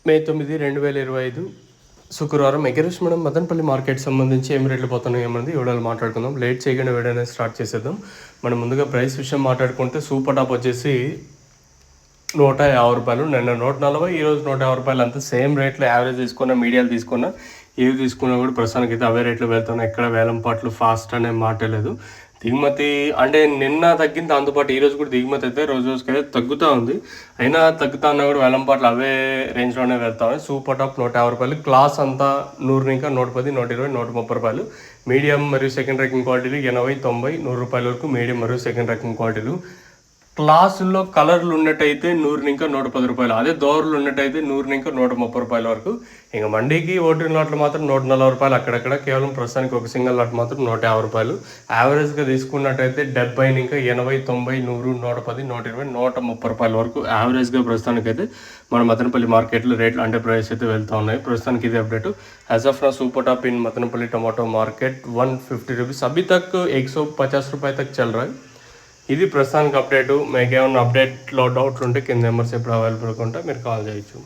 మే 9, 2025 శుక్రవారం ఎగరేష్ మనం మదనపల్లి మార్కెట్ సంబంధించి ఏం రేట్లు పోతున్నాయి ఏమన్నది ఇవాళ మాట్లాడుకుందాం. లేట్ చేయకుండా వీడియో స్టార్ట్ చేసేద్దాం. మనం ముందుగా ప్రైస్ విషయం మాట్లాడుకుంటే సూపర్ టాప్ వచ్చేసి ₹150, నిన్న 140, ఈరోజు ₹150. అంతా సేమ్ రేట్లు. యావరేజ్ తీసుకున్న, మీడియాలు తీసుకున్న, ఏవి తీసుకున్నా కూడా ప్రస్తుతానికి అయితే అవే రేట్లు వెళ్తున్నాయి. ఎక్కడ వేలం పాటలు ఫాస్ట్ అనే మాట లేదు. దిగుమతి అంటే నిన్న తగ్గింది, దాంతోపాటు ఈరోజు కూడా దిగుమతి అయితే రోజు రోజుకైతే తగ్గుతూ ఉంది. అయినా తగ్గుతా ఉన్నా కూడా వేలం పాటలు అవే రేంజ్లోనే వెళ్తా ఉన్నాయి. సూపర్ టాప్ ₹150, క్లాస్ అంతా 100, ఇంకా 110, 120, ₹130. మీడియం మరియు సెకండ్ ర్యాంకింగ్ క్వాలిటీలు 80, 90, ₹100 వరకు మీడియం మరియు సెకండ్ ర్యాంకింగ్ క్వాలిటీలు. క్లాసుల్లో కలర్లు ఉన్నట్టయితే 100 ఇంకా ₹110. అదే దోరలు ఉన్నట్టయితే 100 ఇంకా ₹130 వరకు. ఇంకా మండీకి ఓటింగ్ లాట్లు మాత్రం ₹140 అక్కడక్కడ. కేవలం ప్రస్తుతానికి ఒక సింగిల్ లాట్ మాత్రం ₹150. యావరేజ్గా తీసుకున్నట్టయితే 70 ఇంకా 80, 90, 100, 110, 120, ₹130 వరకు యావరేజ్గా ప్రస్తుతానికైతే మన మదనపల్లి మార్కెట్లో రేట్లు అంటే ప్రైస్ అయితే వెళ్తూ ఉన్నాయి. ప్రస్తుతానికి ఇది అప్డేట్. యాజ్ ఆఫ్ నా super top in Madanapalle tomato market ₹150 अभी तक ₹150 तक चल रहा है. ఇది ప్రస్తుతానికి అప్డేటు. మీకు ఏమైనా అప్డేట్లో డౌట్లు ఉంటే కింద నెంబర్స్ ఎప్పుడు అవైలబుల్గా ఉంటే మీరు కాల్ చేయొచ్చు.